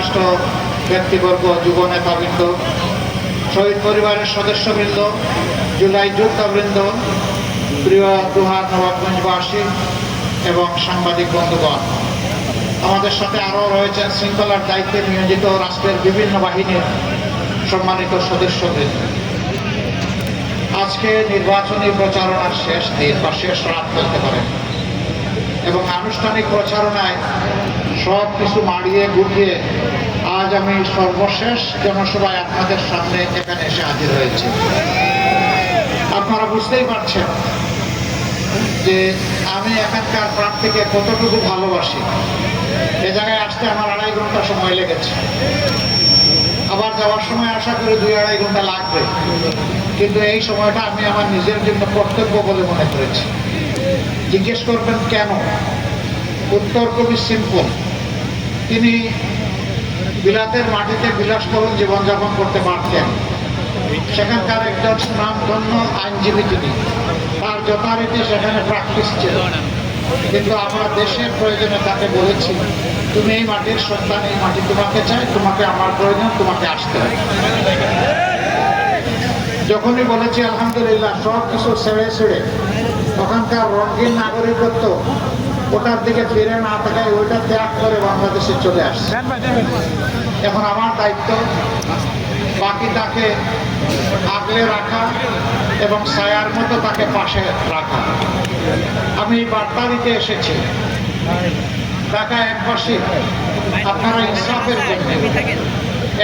বিশিষ্ট ব্যক্তিবর্গ, যুব নেতাবৃন্দ, শহীদ পরিবারের সদস্যবৃন্দ, জুলাই যোদ্ধাবৃন্দ, প্রিয় দুহার নবাবগঞ্জবাসী এবং সাংবাদিক বন্ধুগণ, আমাদের সাথে আরও রয়েছেন শৃঙ্খলার দায়িত্বে নিয়োজিত রাষ্ট্রের বিভিন্ন বাহিনীর সম্মানিত সদস্যবৃন্দ। আজকে নির্বাচনী প্রচারণার শেষ দিন বা শেষ রাত বলতে পারেন, এবং আনুষ্ঠানিক প্রচারণায় সব কিছু মাড়িয়ে গুটিয়ে আজ আমি সর্বশেষ জনসভায় আপনাদের সামনে এখানে এসে হাজির হয়েছি। আপনারা বুঝতেই পারছেন যে আমি এখানকার প্রার্থীকে কতটুকু ভালোবাসি। এ জায়গায় আসতে আমার 2.5 ঘন্টা সময় লেগেছে, আবার যাওয়ার সময় আশা করি 2-2.5 ঘন্টা লাগবে, কিন্তু এই সময়টা আমি আমার নিজের জন্য কর্তব্য বলে মনে করেছি। জিজ্ঞেস করবেন কেন? উত্তর খুবই সিম্পল। তিনি বিলাতের মাটিতে বিলাসবহুল জীবনযাপন করতে পারতেন, সেখানকার একজন সুনামধন্য আইনজীবী তিনি, তার যথারীতি সেখানে প্র্যাকটিস ছিল, কিন্তু আমার দেশের প্রয়োজনে তাকে বলেছি, তুমি এই মাটির সন্তান, এই মাটি তোমাকে চাই, তোমাকে আমার প্রয়োজন, তোমাকে আসতে হবে। যখনই বলেছি আলহামদুলিল্লাহ সব কিছু ছেড়ে ওখানকার রঙিন নাগরিকত্ব ওটার দিকে ফিরে না থাকায় ওইটা ত্যাগ করে বাংলাদেশে চলে আসছে। এখন আমার দায়িত্ব বাকি তাকে আগলে রাখা এবং ছায়ার মতো তাকে পাশে রাখা। আমি বার্তা দিতে এসেছি, ঢাকা একবাসী আপনারা ইনসাফের জন্য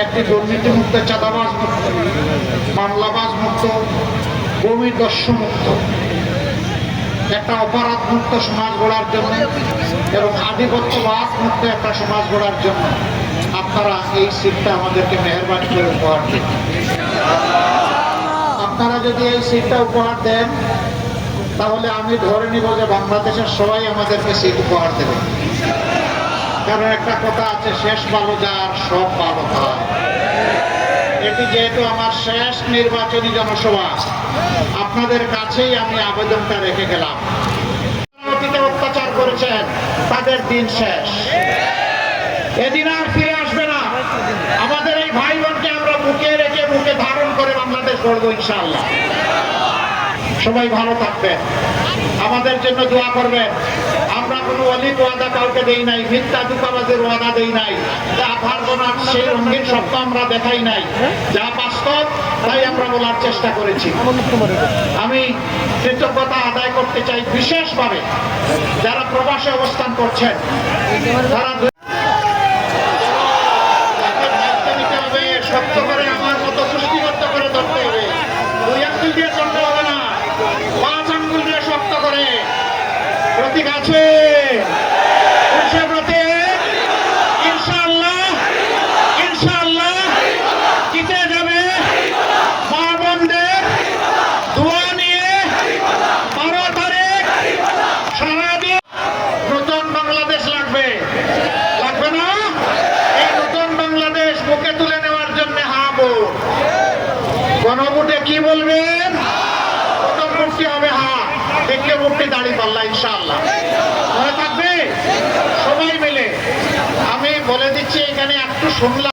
একটি দুর্নীতিমুক্ত, চাঁদাবাজ মুক্ত, মামলাবাজ মুক্ত, ভূমি দস্যু মুক্ত, একটা অপরাধ মুক্ত সমাজ গড়ার জন্য এবং আধিপত্যবাদ মুক্ত একটা সমাজ গড়ার জন্য আপনারা এই সিটটা আমাদেরকে মেহেরবানি করে উপহার দিন। আপনারা যদি এই সিটটা উপহার দেন তাহলে আমি ধরে নিব যে বাংলাদেশের সবাই আমাদেরকে সিট উপহার দেবে। কারণ একটা কথা আছে, শেষ ভালো যার সব ভালো হয়। এটি যেহেতু আমার শেষ নির্বাচনী জনসভা, আপনাদের কাছেই আমি আবেদনটা রেখে গেলাম। অতীতে অত্যাচার করেছেন, তাদের দিন শেষ, এদিন আর ফিরে আসবে না। আমাদের এই ভাই বোনকে আমরা বুকে রেখে বুকে ধারণ করে বাংলাদেশ গড়বো ইনশাআল্লাহ। সবাই ভালো থাকবেন, আমাদের জন্য দোয়া করবেন। আমরা কোনো অলিক ওয়াদা কাউকে দেই নাই, মিথ্যা দুঃখাবাজের ওয়াদা দেই নাই, যা পারবো না সেই রঙিন স্বপ্ন আমরা দেখাই নাই, যা বাস্তব তাই আমরা বলার চেষ্টা করেছি। আমি কৃতজ্ঞতা আদায় করতে চাই বিশেষভাবে যারা প্রবাসে অবস্থান করছেন, তারা শক্ত করে আমার মতো সৃষ্টিগত করে ধরতে হবে। 2 আঙ্গুল দিয়ে ধরতে হবে না, 5 আঙ্গুল দিয়ে শক্ত করে। প্রতীক আছে ইনশাআল্লাহ, ইনশাআল্লাহ জিতে যাবে। মা বোনদের দোয়া নিয়ে 12 তারিখ সারাদিন নতুন বাংলাদেশ লাগবে, লাগবে না? এই নতুন বাংলাদেশ বুকে তুলে নেওয়ার জন্য হাবো। গণভোটে কি বলবেন? প্রথম ভোটটি হবে হা, দ্বিতীয় ভোটটি দাঁড়িপাল্লা ইনশাআল্লাহ। মনে থাকবে? সবাই মিলে আমি বলে দিচ্ছি, এখানে একটু শুনলাম।